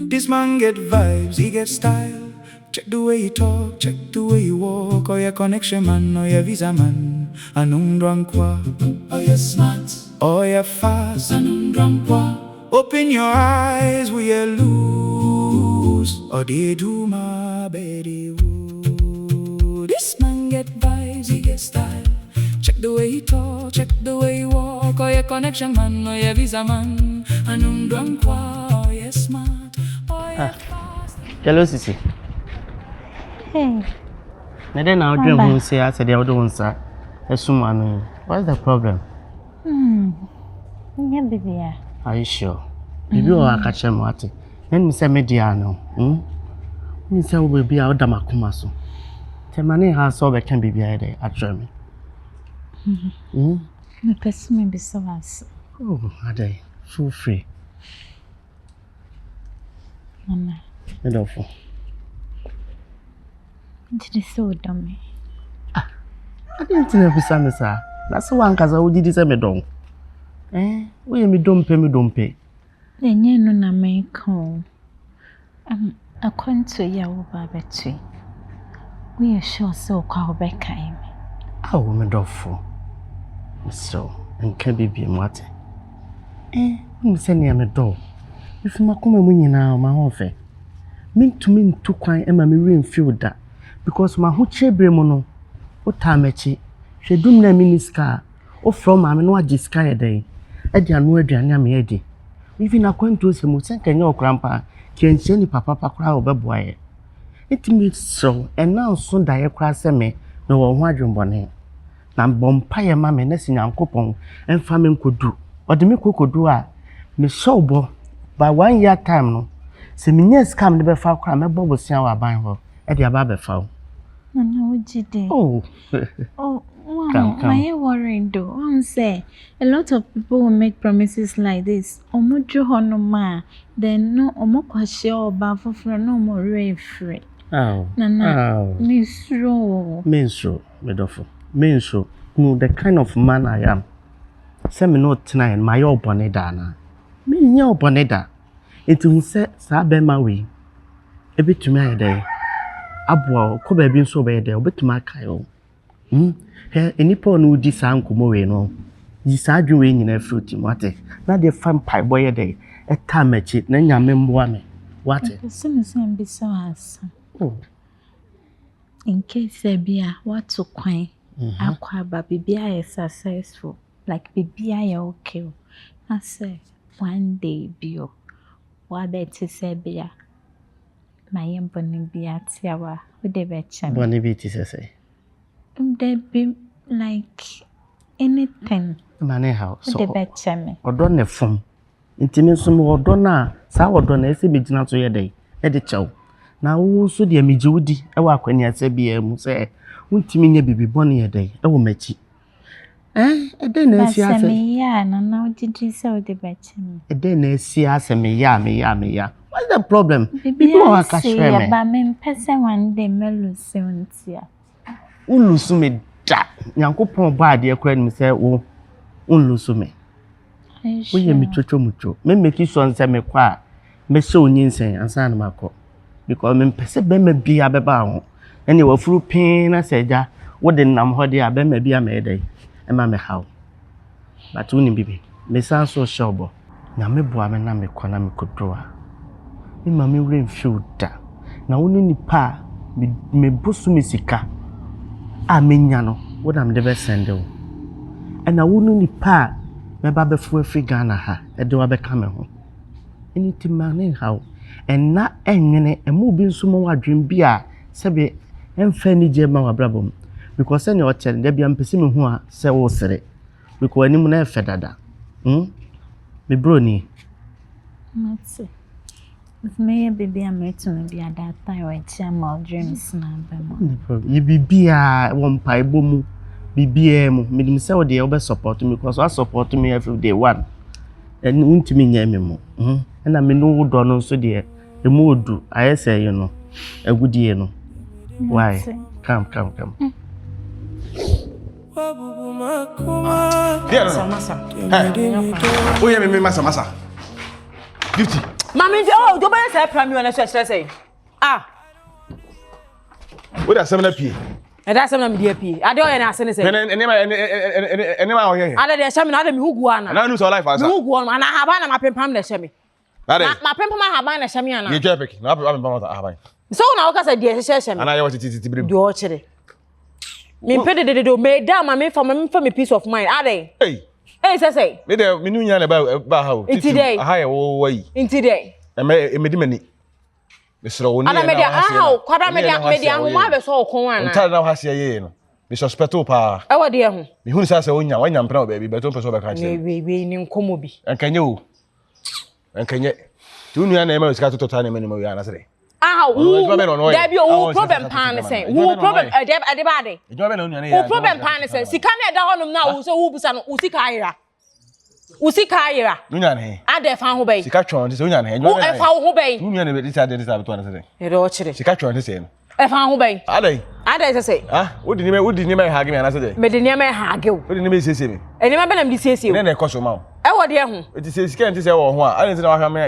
This man get vibes, he get style. Check the way he talk, check the way he walk. Oh, your connection man, oh, your visa man. Anundrankwa, oh, you're smart. Oh, you're fast, Anundrankwa. Open your eyes, we are loose. Oh, they do my baby. This man get vibes, he get style. Check the way he talk, check the way he walk. Oh, your connection man, oh, your visa man. Anundrankwa, oh, you're smart. Oh, you're fast. Hello, Sisi. Hey. Then I'll dream who say I said the other ones are. What's the problem? Yeah, baby. Are you sure? Maybe I'll catch him at it. Then Miss Mediano. Miss will be out of Makumaso. The money has all that can be behind it at Germany. My person may be so as. Oh, are they? So free. Mama. And awful. It is so dumb. I didn't tell you, sir. That's one because I would do this. Me don't pay. Then you know, na me call. I can't to you, Babette. We are sure so call Becky. Oh, me doubtful. So, and can be what? I'm sending me door. If my come when now, my offer. Mean to quiet and my marine feel that. Because my huche bremono, what time she do na miniska, or from my no sky a day. Eddie and word and me Eddie. Even a coin to some second your grandpa can send papa crowd boy. It means so, and now soon die cross me, no one wandering bonnet. Nam bompire mamma nursing and coupon, and famine could do. What the milk could do, Miss Sobo, by 1 year time no. Seminias come the before crime, a bubble see our buying her at the above fowl. Oh, my worrying though. I say a lot of people will make promises like this. Omojo honoma, then no omokwa sure about for no more free. Oh, Nana, Minstro, Medofo, Minstro, no, the kind of man I am. Send me note tonight, my old bonedana. Me, your boneda. It will set Sabema way. A bit to me a day. Abwa, could been so bad there, but to my Kyle. Here, any poor no disarm Kumoeno. Decide you in a fruity water. Not the fun pie boy a day. A time at it, then your memoir. What? As soon as I'm be so handsome. Oh, in case there be a what to quite, Aqua baby is successful. Like baby, I okay. I say, one day, Bio. What better say, Bia? My bonny be at Siawa with the betcha. Bonny beauty, say. There be like anything. Money house. The betcha me. Or done a phone. Intimate some more donna, sour donna, see me to your day. Eddie chow. Now also the Mijudi, I walk when you say BM say, won't you mean baby bonny a day? I will meet you. I didn't see us. Yeah, no, now did you say the betcha me? I didn't see us and me, ya. What's the problem? People are catching me. But me person one day me lose soon, tia. Lose me that. Yanko pon bad dear friend me say, oh, lose me. We hear me mucho. Me make you son say me kwa. Me show nyinsen ansa na mako. Because me pese be me bia beba ho. Ene wa furu pin na seja, wo de nam ho de abe me bia me dey. E ma me haw. But uni bibi. Me san so shobo. Na me boa me na me kwana me kodroa. Me ma me rain feel da. Na woni nipa me bosu me sika. A me nya no, wo na me de be send o. E na woni nipa me ba be fu afri Ghana ha. E de wa be ka me ho. Anything man how and na enwene emu bi nso mo wadwen bi a sebe emfa ni je ma wabrabom because any o chere de bia mpese me hu a se wo sere because anim na efe dada me bro ni matse if me baby am to me bia that time we chia ma dreams na be mo ye bibia wo mpa ebomu bibia mu me dim se wo de wo be support me because I support me every day one and untimi nya me mo and I mean no do no so de the mood I say you know a good year no why come Masa. Hey. Oh yeah, me masa. Gifty. Mami, oh, do better say prime you na say. Ah. What are some of the And that's some of the pee. I don't know say. Anema here. Ada dey shame na ada me hugu ana. Na lose your life as. Me hugu ana ha ba na mapempam na shame. Na Mapempam ha ba na shame ana. You Becky. Na mapempam ha ba. So na wo ka say dey shame. Ana you titi brim. Do o chire. Me pede de me da ma me for me peace of mind. Ade. Hey. Hey say. Me dey me nu nya na ba ha o. Ha ye wo yi. Inti dey. Me di mani. Me sro woni. Ana me dey aha kwada me dey ahoma be so okon ana. Until now ha se ye no. Me suspect o pa. E wo dey ho. Me hu sa wanya mpra o baby beto person be ka che. We ni nkomo bi. Enkanye o. Enkanye. Tu nu nya na e ma sika toto ta na me ni ma wi ana sere. Ah, there be a problem pan say. Who problem adebade. Who problem pan say. Sika na da honum na wo so wo busa no usika ayira. Usika ayira. Nunya ne. Ade fa ho bai. Sika twon say unya ne. Wo e fa ho bai. Nunya ne be dis ade beto na sere. E do chire. Sika twon say no. E fa ho bai. Ade say. Ah, wo di ni me ha ge me ana sere. Me di ni me ha ge wo. Wo di ni me sese me. E ni ma be na me di sese wo. Ne na ekoso ma wo. E wo de ho. Eti se sika enti se wo ho a. Ade nti na wa hwa me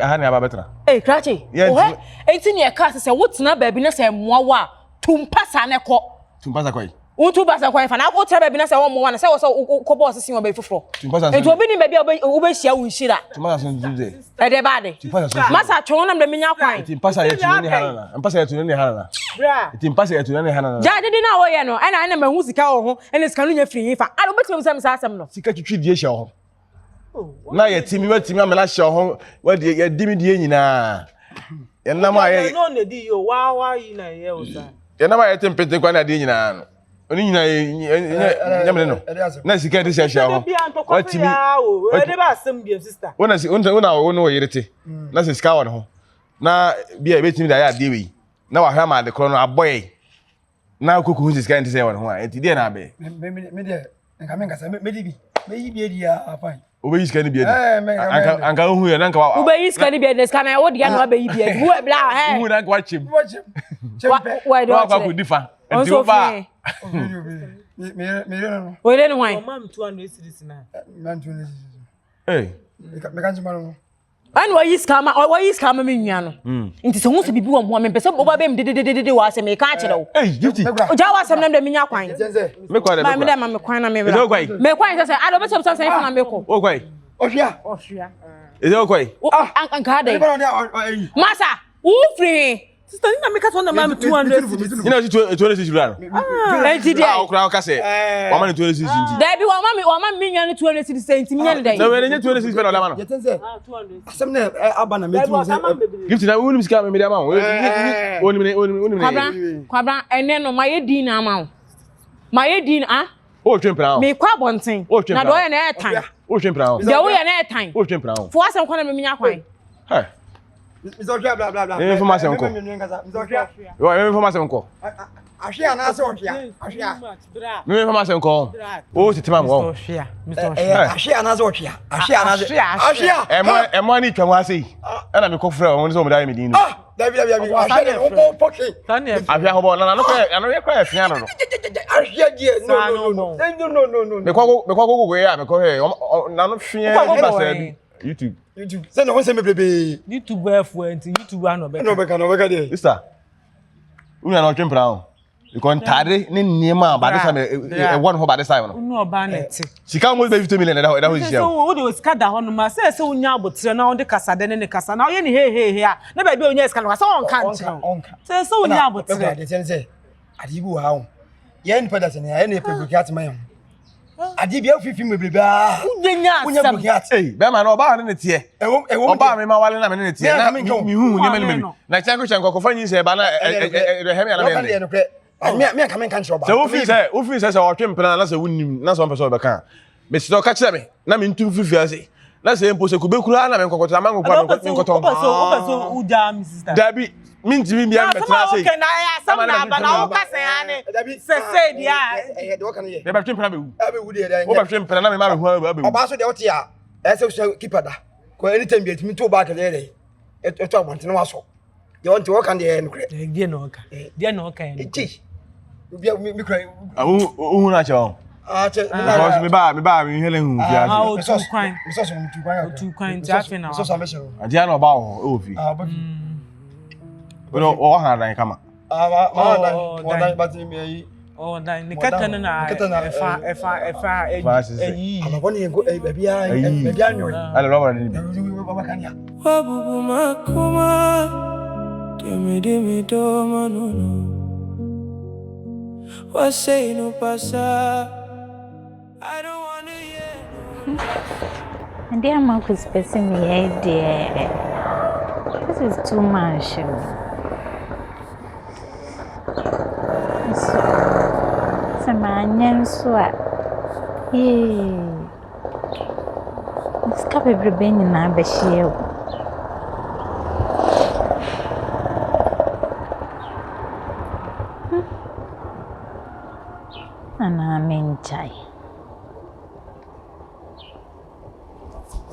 ha ne aba betra. Eh, Krachi. Oh, enti ne ka se wo tena ba bi na se moa wa tumpasa ne ko. Tumpasa kwai. Untu basa kwai fa na ko tera ba bi na se wo moa na se wo so ko boss sin wo ba foforo. Tumpasa. Enti obi ni ba bi wo ba hia wo nhira. Tumpasa so nzuze. E de ba de. Tumpasa. Masa twon na menya kwan. Tumpasa ye tunu ni hanana. Tumpasa ye tunu ni hanana. Bra. Tumpasa ye tunu ni hanana. Ja de na wo ye no. Na mahu sika wo ho. Ene sika no nya firi fa. Ado betim sam sa asem no. Sika twitwi die hia ho. Na ye timi watimi amela hia ho. Wa de ye dimi die nyina. Ye nam aye. No na di yo wa yi na ye o sa. Ye nam aye tempete kwa na die nyina no. Oni nyina nyamene no. Na sika de hia ho. Watimi o. E de ba asem bi sister. Wona si wona wo yerete. Na se sika won ho. Na bia betimi da ya de wi. Na wa hwa ma de kro no aboy. Na koku hu sika enti se won ho a. Enti de na be. Me de nka me nkasa me di bi. Me yi bi edi a afan. Obe yiska ni bia di. Anka hu ye na nka wa. Obe yiska ni bia di ska na wo de na obe yi bia di. Wo bla he. Hu na nka wa chim. Wa do. Wa ko difa. Enti wo ba. Me no. Wo le ni wan. Mama 200 cedis na. Man 200 cedis. Eh. Me kan chima no. An wa yiska ma me nua no. Nti se hu so bibi wo mo me pese oba be me de wa se me ka kire wo. Eh, Gifty. Ja wa sem na me nya kwan. Me kwa de me. Ma me de ma me kwan na me bra. Me kwan se ado be sem sem na me ko. O kwai. Ohia. Is it kwai? An ka dey. Masa, wo free. Sister ni na me ka so na mama 200 cedis. You know 260 bra. Enti dey. Ah, okra ka se. Wa ma 260 nti. Dey bi wa ma me nya 200 cedis enti me nya dey. Na we nya 260 bra la ma no. Yetense. 200. Asem na aba na metu se. Gifty na woni miska me de ma wo. Woni Kwabra ene no ma ye din na ma wo. Ma ye din O twempra. Me kwa bonten. Na do ye na etan. O twempra. De wo ye na etan. O twempra. Fo asem kwa na me nya kwan. Hey. Mizokya bla bla bla. Information ko. Mizokya. Yo, information ko. Ahia na se ohia. Ahia. Me information ko. O titima mo. Ahia na se ohia. Ahia na se. Ahia. Emo ni twa ase. E na me ko frɛ won so mo dai me din no. David. Ahia o poke. Ahia ho bo na no ye kra afia no. Ahia die. No. Me ko go ya me ko he na no hwe ba sa YouTube. Say no one say me bebe. YouTube F20 YouTube ano be. No be dey. Sister. Una no twempra o. Because tare ne niema ba de sa me e won ho ba de sa no. Unu oba na ti. Sika mo be 50 million da ho hia. So wo de sika da ho no ma say unya abotre na on de kasa de ne kasa na ye ni he a na ba bi unya sika no kasa on kan nche. Say unya abotre. Dey say adi bi wo ha o. Ye ni pada se ne ye ni pebukiat ma ye. Adi bi afifi me bebe a. Unya bukiat. Eh, be ma no ba ne tie. Oba me ma wale na me ne tie. Na mi hu ni me. Na chan ko fa nyi se ba na hemi na me. Me ka men kan choba. So ofin say o twempra na say wunnim na so person be kan. Me si do ka kire me na me ntum fifi ase. Na say mpo se kubekura na me nkokota ma nkoton. So uja mi sister. Dabi minti bia me tra say. Okay na ya sam na ba na o ka se ane. Se dia. Do kan ye. Me ba twempra be wu. Be wu de. O ba twempra na me ma be hu ba be wu. Oba so de o tie a. E say keeper da. Ko anytime be atimi to back there. E to abonte na waso. Ye won te wo kan de nkure. Die na oka. Die na oka. Eti. Obi mi kra. Hu na che o. Because me ba me hele hu fi ase. Ah, o tu kwan. So so mu tu kwan. O tu kwan ti afi na. So so mission. Adia no ba ho o fi. Ah, Becky. O ha dan kama. Dan but me Oh, dan ni kata na efa ama boni ngo baby anyo. Ala roba ni bi. Baba kan ya. Wabubu makoma dimi do manono what say no pasa I don't wanna hear And dear Mark is pressing me dear. This is too much. So my nenswa. It's cabe brebeni na beshie. Ana menchai.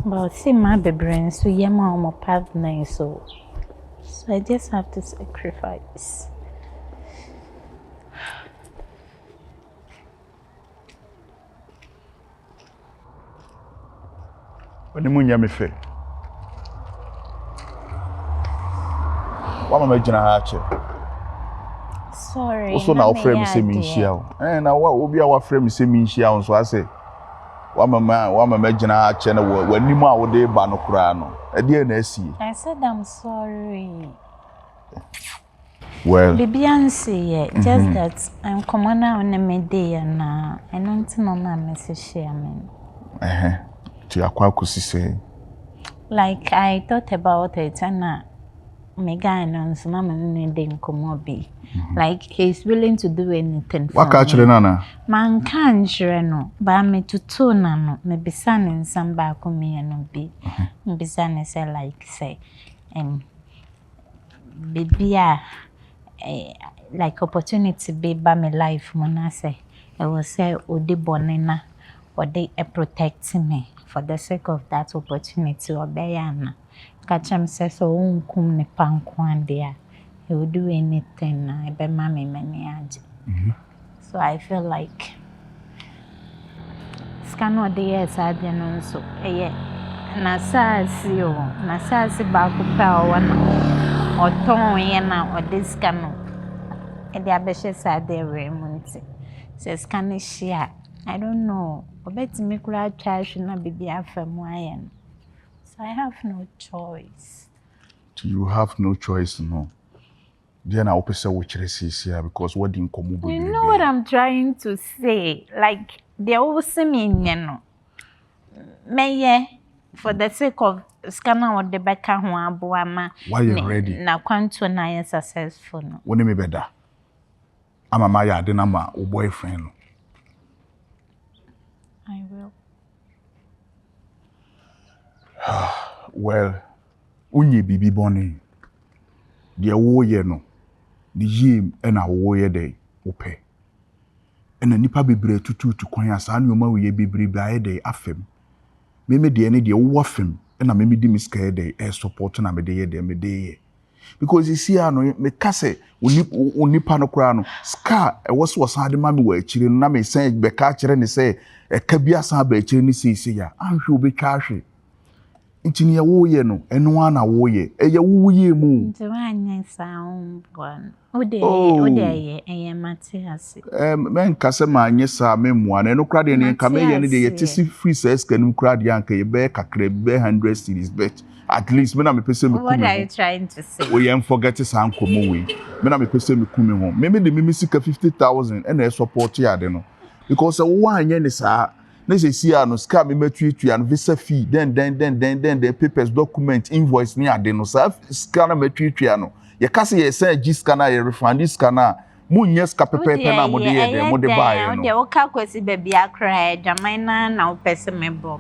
But see my baby so yema on my partner so I just have to sacrifice. When munya me fe. Wa mama gina ha che. Sorry. Also na ofre me say me nhia o. Na wa obi a wa frɛ me say me nhia o so ase. Wa mama gina ha che na w'anim a wo de ba no kura no. E de na asie. I said I'm sorry. Well, Bibiansi, just that I'm commander on the media na. I don't know my message here, man. To akwa kusi say. Like I thought about it and my guy announced mama didn't come be. Like he's willing to do anything for me. What catch nana? Man can't sure no, but me to tone no, me be son and some back me and be. Me be son say like say baby like opportunity be by my life when say I will say odi bonena or they protect me for the sake of that opportunity or bayana catch him say so kum ne pankwan there he will do anything I be mommy many so I feel like scan what the years I didn't so na saasi o na saasi ba ko pa o na o ton ye na o this cano e dia be she sa de remunti se scan share I don't know obeti me kura trash na bibi afam ayen so I have no choice. You have no choice no. Then I hope say we here because what didn't come over. You know what I'm trying to say, like they always see me no me for the sake of scanner or the back ho aboama. Why you ready? Na kwanto na ye successful no. Woni me beda. Ama ma ya de na ma o boyfriend no. I will. Well, unye bibi boni. De wo ye no. The yim na wo ye dey ope. Na nipa bebre tutu kwan asa na oma wo ye bebre ba ye dey afem. Me de ne de wo afem na me di miska dey support na me dey ye dey me dey. Because you see ano me kase onipa no kra no ska e wo so san de ma me wa akire na me san be ka kire ne say e ka bia san ba akire ne sisi ya anhwe obetwa ahwe ntini ye wo ye no eno ana wo ye e ye wo ye mu nti wanya sound one ode ye mate ase men kase ma anye sa me mu ana eno kra de ne ka me ye ne de ye tisi free ses kanu kra de anka ye be kakra be 100 series bet at least me na me pese me what are you trying to say we am forget san komo we me na me pese me kumi ho me de me sika 50,000 and e support ya de no because wo anye ne sa na say see no ska me metwetwe an visa fee then the papers document invoice ni ade no sa ska na metwetwe no ye kase ye say gi ska na ye refund ska na munye ska pepepe na mo de buy no de wo ka kwesi baby akra jamina na wo pese mebo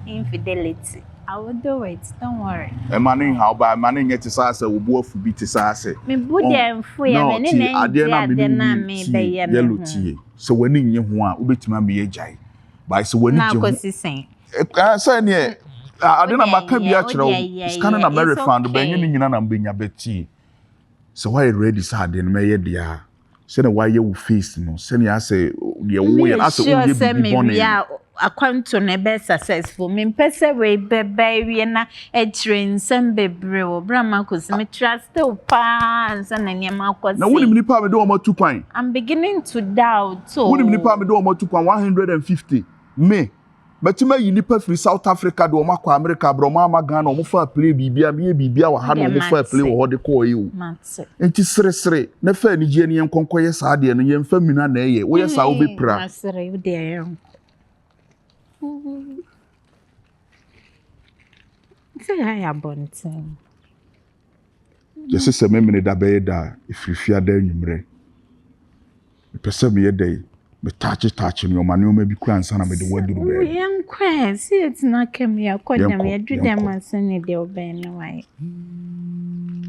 infidelity I will do it, don't worry. Money how by money get to say we both be to say. Me budi enfu ye me ne na me be ye yellow tea. So when in ye ho a obetima be ye jai. By so when na kosisen. Say ne ade na maka bia kire scan na me refund be nye nyina na mbenya beti. So why ready say ade no me ye dia. Send why you face no. Send ya say the way and as sure say me we are akwanto na be successful. Me pese we be na e train some bebre wo brama cause me trust pa ansa na nyama kwasi. Now wouldn't nipa me do almost 2 points. I'm beginning to doubt. So wouldn't nipa me do almost 2 points 150. Me. But you may nipa free South Africa do makwa America bro mama Ghana omo fa play bibia me bibia wa ha no omo fa play wo de ko you. Enti sere na fa ni je ne yenkonkoye sa de no yemfa mina na eye wo ye sa wo be pra. Sere wo de say I abonten. Just say me da be da ifrifia da nwumre. Pese me ye dey me touch no ma ne o ma bi kura ansa na me de waduru be. Yam kwa see it na kem ya kodam ya du dem ansa de obe no why.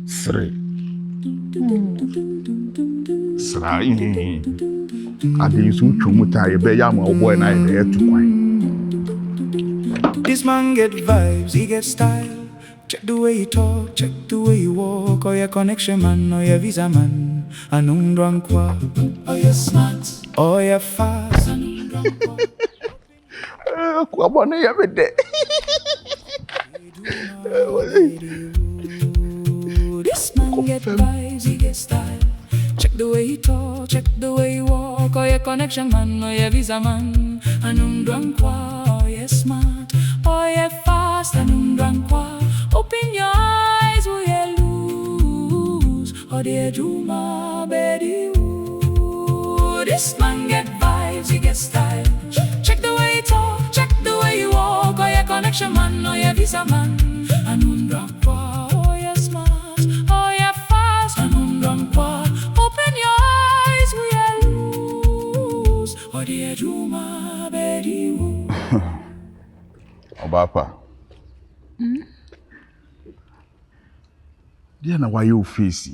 Sre. Sra yi. Ade su twumuta ye be ya ma boy na ye tu kwan. This man get vibes, he get style. Check the way you talk, check the way you walk. Oh, your connection man, oh, your visa man. Anundran kwa. Oh, you're smart. Oh, you're fast. Kwa bwana every day. This man get vibes, he get style. Check the way you talk, check the way you walk. Oh, your connection man, oh, your visa man. Anundran kwa. Oh, you're smart. Oh, you're fast. Anundran kwa. Open your eyes, will you lose? Oh, dear Juma, Betty. This man get vibes, he get style. Check the way you talk, check the way you walk. Oh, your connection man, oh, your visa man. Anundran kwa, oh, you're smart. Oh, you're fast. Anundran kwa. Open your eyes, will you lose? Oh, dear Juma, Betty. Obapa. Dia na why you face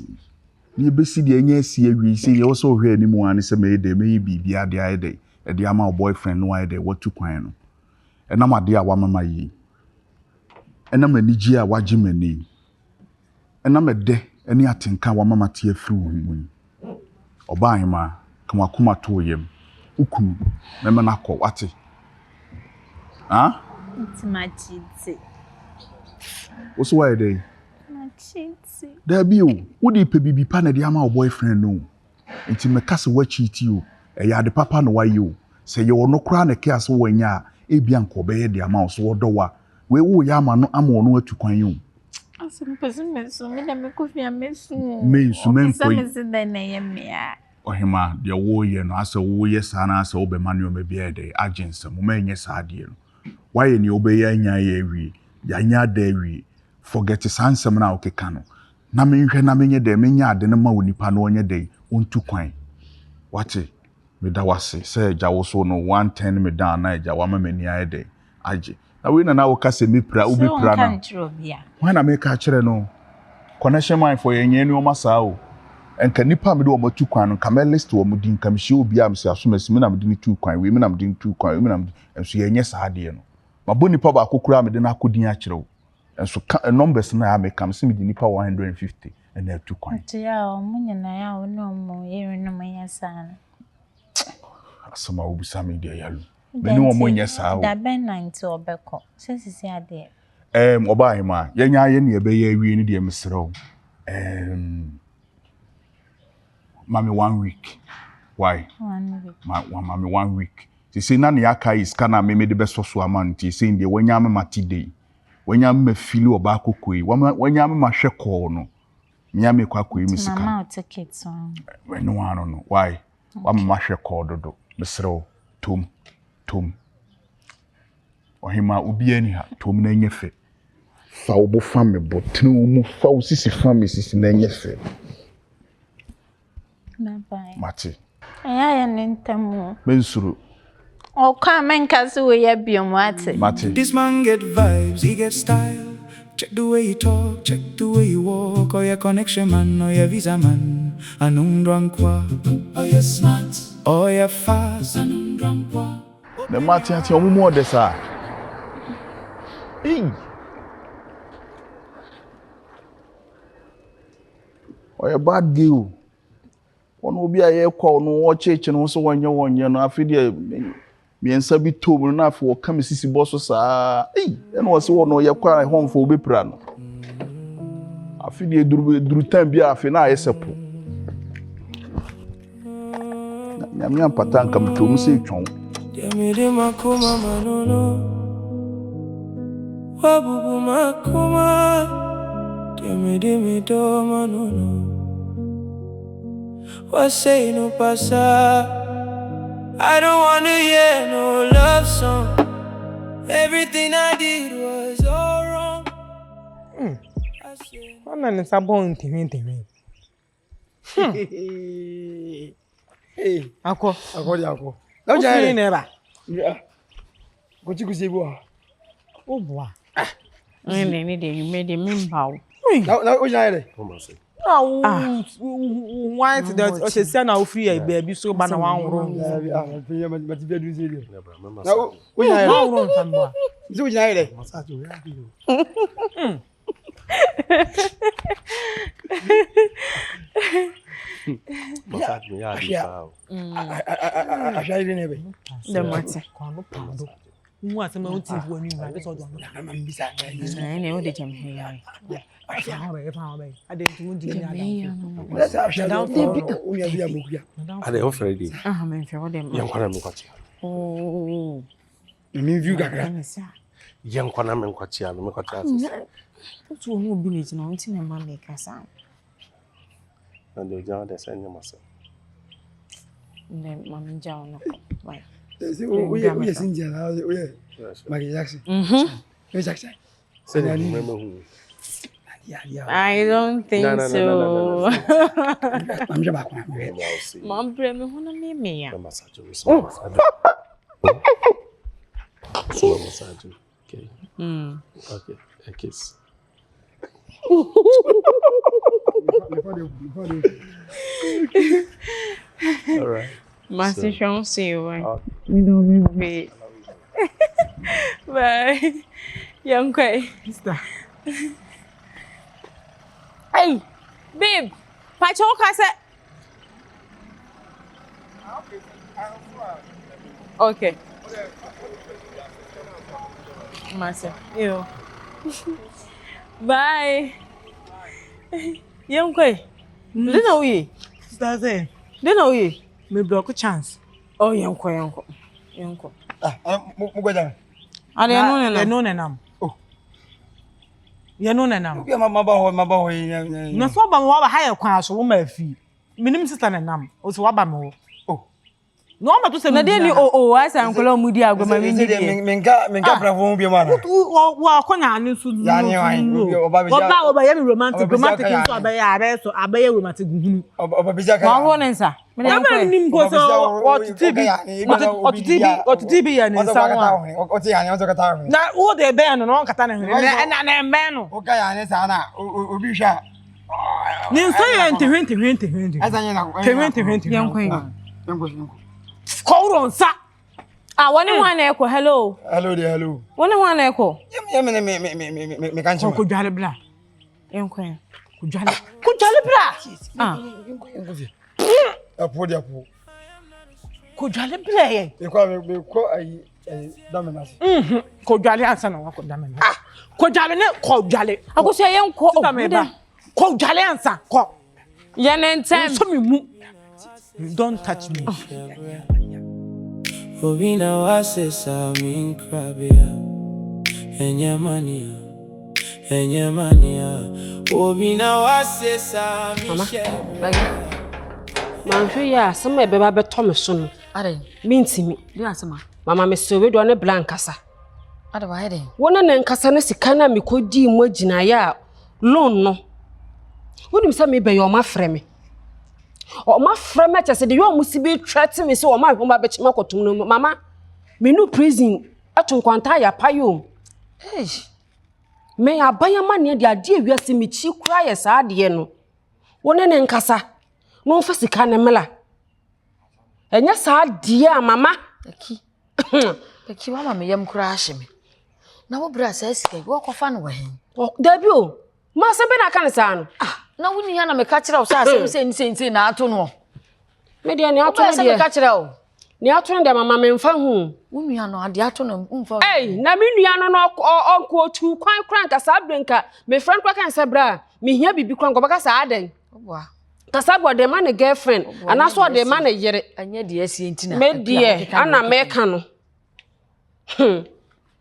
ni besi de anya si awi si ye wo so hwe ani mu an se me de me bibia de aide e de ama boyfriend no aide watu kwan no enam ade a wa mama yi enam anigi a waje mani enam ede eni atenka wa mama te afiri wo mu oba hima kama kuma to yem ukunu me na kɔ wate ha Timachiti. wo so why dey there be o wodi pe bibi pa na de ama boyfriend no enti meka se wa cheati o e ya de papa no wa yi o se ye wono kra na kia so wanya e bia nko be ye de ama so wodo wa we wo ya ama no ama wono atu kwan yi o asem pese meso me na me kofia meso me nsu men ko yi se da na ye mea ohima de wo ye no ase wo ye sa na ase wo be manu me bia de agency mo ma enye sa de no wa ye ni obe ya nya ye wi ya nya da wi forget sansem na okeka no na menhwe na menye de menya ade no ma wonipa no onye de ontu kwan wate me da wase say jawo so no 110 me down na ja wa ma mani aye de age na we na wo kase me pra ubi pra na when na me ka kire no connection mind for yenye ni o masa o enka nipa me de o matu kwan no ka list wo mudi nka me hye obi am se asomasi me na me de ni tu kwan we me na me de ni tu kwan we me na me enso yenye sa ade no maboni pa ba kokura me de na akodin a kire o enso numbers na ya me kam se me de nipa 150 and na tu kwan ya o munya na ya o no mo yeri no mo yasa asama obusa me de yalu me ni wo mo nya sa o da ben 90 obeko sesisi ade oba hima yenya ye ne be ya awie ni de mesrew mami 1 week why 1 week mami 1 week ti say na ne aka is kana me de beso so amount ti say de wanya me matide wanya me fili oba kokoi wanya me mahwe ko no nya me kwakoi mi sika mama ticket on we no ano no why wa me mahwe ko dodo mesrew tom ohima obi ani ha tom na nyefe fa obo fami botenu mu fa osisi fami sisi na nyefe bye mate ya nentamu mensuru o kwa menkase we ya biomate mate This man get vibes, he get style. Check the way you talk, check the way you walk. Oh, your connection man, oh, your visa man. Anundran kwa. Oh, you're smart. Oh, you're fast. Anundran kwa. the mate ati omumu odesa oh, a bad girl. One obi a ye kwa no wo cheche no so wonye no afide miensa bi tom na afo ka mesisi boso saa ena wo se wo no ye kwa homfo obepra no afide duru tan bi afi na ayesepo nyamya patan kam tom se twon Demide makoma manono wabubu makoma demide mido manono what say no pasa I don't wanna hear no love song everything I did was all wrong One man is a bone to me. Hey, Ako. Now, Jay never. Yeah. What you say, boy? Oh, boy. I need you made a member. Now, Jay. Why is that? O se say na o free baby so ba na wan wrong. Now, we are wrong fambo. So Jay. Massage me ya di fa. I shall even be. The matter. Mu asema o ti wo ni wa be so do. Na ma mbisa. I know the jam here. I didn't want to That's how I shall think. We are here, Mukia. Are they already? I'm for them. Young Kwana Mukwachi. Oh, Me view Gaga. Young Kwana Mukwachi, and Mukwachi. What's one more village now? It's in a man like a sound. And the John, they send you myself. Then Mammy John. Why? We are in Jalan. We are Maggie Jackson. Jackson. Say, remember who? I don't think so. I'm just back. Mom, bring me one of me. Massage. So massage. Okay. Okay. A kiss. All right. Master Sean, see you. We don't be. Bye. Young Quay. Hey, babe. Pacho kase. Okay. Master. You. Bye. Young Quay. Didn't know ye. Sister say. Didn't know ye. Me block a chance. Oh, young Quay, uncle. Mugada. I don't know. Nam. Oh. You know nam. Yeah, my boy. No so ba mo ba higher kwa so wo ma fi. Minim sister na nam. O so wa ba mo. Oh. No ma to say na dey ni asa nkola mudi agoma mi ni dey. Menka bravo bi ma na. Wa akonya ani so. Ya ni wan. Oba ya romantic so abaya romantic hunu. Oba bija ka. Wa wo nsa. Me dey ko. Nim go so what TV ya ni nsa wa. O ti ya ni o to kata. Na wo dey be no kata na na embe no. O ka ya ni sa na obi hwa. Ni nsa ya ntehwente. Azanye na. Ntehwente. Yankwan. Yanko. Kowron sa. Wani wana eko hello. Hello. Wani wana eko. Me kan chama. Ko dwale bla. Yankwan. Ko dwale bla. Apo. Ko dwale bla ye. Me ko ayi damanasi. Ko dwale ansa na ko damanasi. Ko dwale ne ko dwale. Akoso yenko obuda. Ko dwale ansa ko. Yenentem. So me mu. Don't touch me. Obina wase samin krabia Enya mania Obina wase samin shebra Manhwe ya asem e beba beto me so no. Ade. Mintimi. Di asema. Mama me so we do ne blankasa. Ade wa ade. Wona ne nkasa ne sika na me kodi mu agina ya loan no. Wonim se me be yo ma frɛ me. O ma frɛ me chese de yo musibe threat me se o ma hwo ba be chima kotum no mama. Me no prison ato nkwanta ya payo. Me abayama ne de ade awiase me chi kura ye sa ade no. Wona ne nkasa no fa sika ne mela. Enya sa ade a mama. Becky mama me yam kura ahye me. Na wo bra sa sika wo kofa no wahen. Dabi o. Ma se be na kan sa no. Na woni ya na me ka kira wo sa asem se nse na ato no. Me dia ni ato Oba se me ka kire o. Ni ato de mama me mfa hu. Wo nua no ade ato no mfa. Na me nua no onko otu kwan kran ka sa brenka me friend kwa kan se bra me hia bibi kran ko baka sa aden. Oba. Kasa bo de man girlfriend ana so de man yere. Anya de asie ntina. Me die ana me ka no.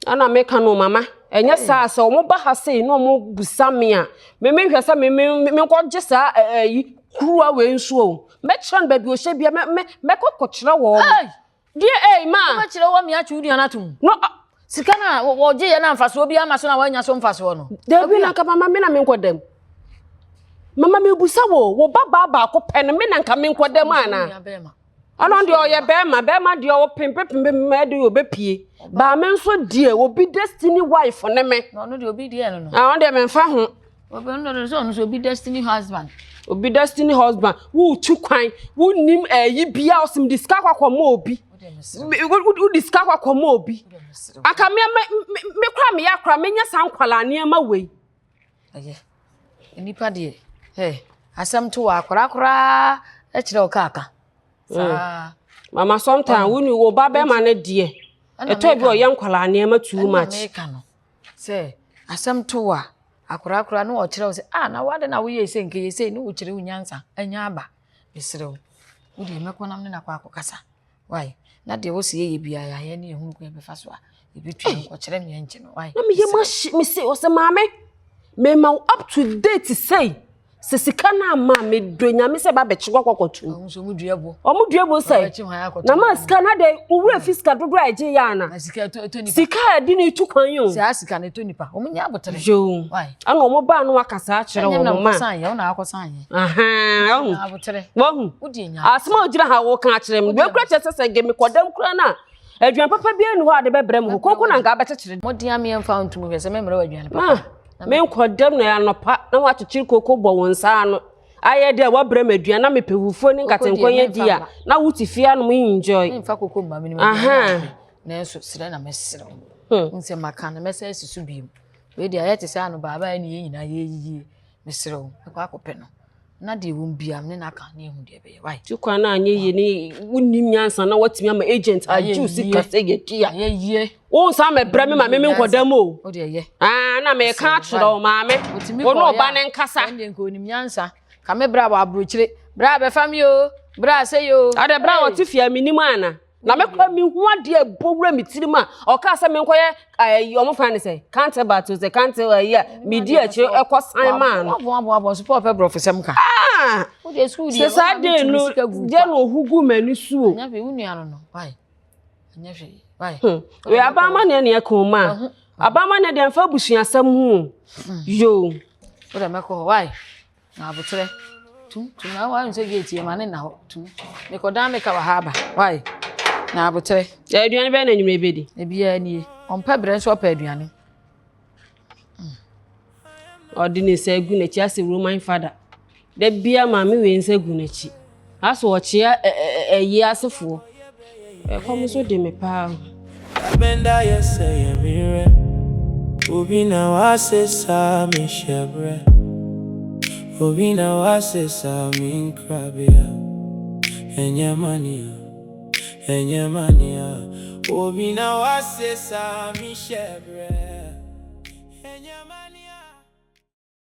Ana me ka no mama. Enya sa so mo ba ha sei no mo busame a. Me hwesa me ko gye sa yi kuruwa we nso o. Me tran ba bi o hye bia me kokokire wo. Die ma. Me kire wo me achu dua na tum. No sika na wo gye ye na mfaso bi ama so na wanya so mfaso no. Da bi na ka mama me na me nkodam. Mama me busa wo ba ko pen me na nka me nkodam ana. Ono de oye bema de o pempe me de obepie. Ba me nso die obi destiny wife ne me. No de obi die no. Ah on de me mfa ho. Obi no so obi destiny husband. Obi destiny husband. Wo tu kwan, wo nim yi bia osim diska kwakwoma obi. Wo diska kwakwoma obi. Aka me kwa me yakra me nya san kwala ne ma wei. Aye. Nipa de asam to akora e kire o kaka. Mama sometimes when you go babe ma ne die. E to bi o ye nkwala ne ma too much. Say asam to akora no o kire o say na wade na wo ye se nke ye se ni wo kire unyansa anya aba mesire wo wo de mekonam ne na kwa akokasa why na de wo se ye bia ya ye ne ehunu ko e be fa so a e betu ko kire me enche no why na me ye me say o say mama me ma up to date say sesika na ma me donya me se ba be chigwa kwakwatu so mu duabo say na ma sika na de uwura fiska dodo aje ya na sika to nipa sika di ni tu kwan yo se sika na to nipa o munya abotere jo why ana o mo ba no akasa a kire wo ma san ye na akosan ye abotere wo udi nya asma ogira ha wo kan kire me we kura chese ge me kodam kura na aduan papa bi anu ho ade be brem ho koko na nga betekire modi am ye mfa ntumu hwese me mra aduan papa me nkodam na anopa na wachichiri koko bo wonsa ano aye de wa brem aduan na mepewufo ni nkatenkonya di a na wutifia no enjoy mfa koko mba me na enso sire na mesire nse maka na mesa asisu bi we de ayete se ano baba ni nyina ye yiye mesire wo kwa akopɛ no na de wo bia me na aka na ehu de be why tukwa na anye ye ni wunnim nyansa na watimi ama agent aju sika sege tia ye wo nsa me brem ma me nkodam o de ye na me ka akire o ma me ono ba ne nkasa nde nko onim nyansa ka me bra ba abrochire bra be fam yo bra se yo ade bra otifia minim ana na me kwa mi hu ade abowura mitirima o ka se me nkoye omo fa ne se can't about to say can't ya mi di akire ekosan ma no abo so pop brofesem ka wo de school di se sa de no je no hugu mani suo nya be unu ano no why nya fe why we abama ne ne ekoma abama ne de mfa busuasam hu yo wo de meko why na abotre tum na wa nse gate ma ne na ho tum me ko dan me ka wa ha ba why na abotre aduane be na nyumre bedi e bia ni ompa bre nso opa aduane odini se gu na chi ase roman father de bia ma me we nse gu na chi aso o chia yi asefo e komo so de me pa Benda yese mire Ubina wase sa mi shebre Ubina wase sa mi krabia Enyamania Ubina wase sa mi shebre Enyamania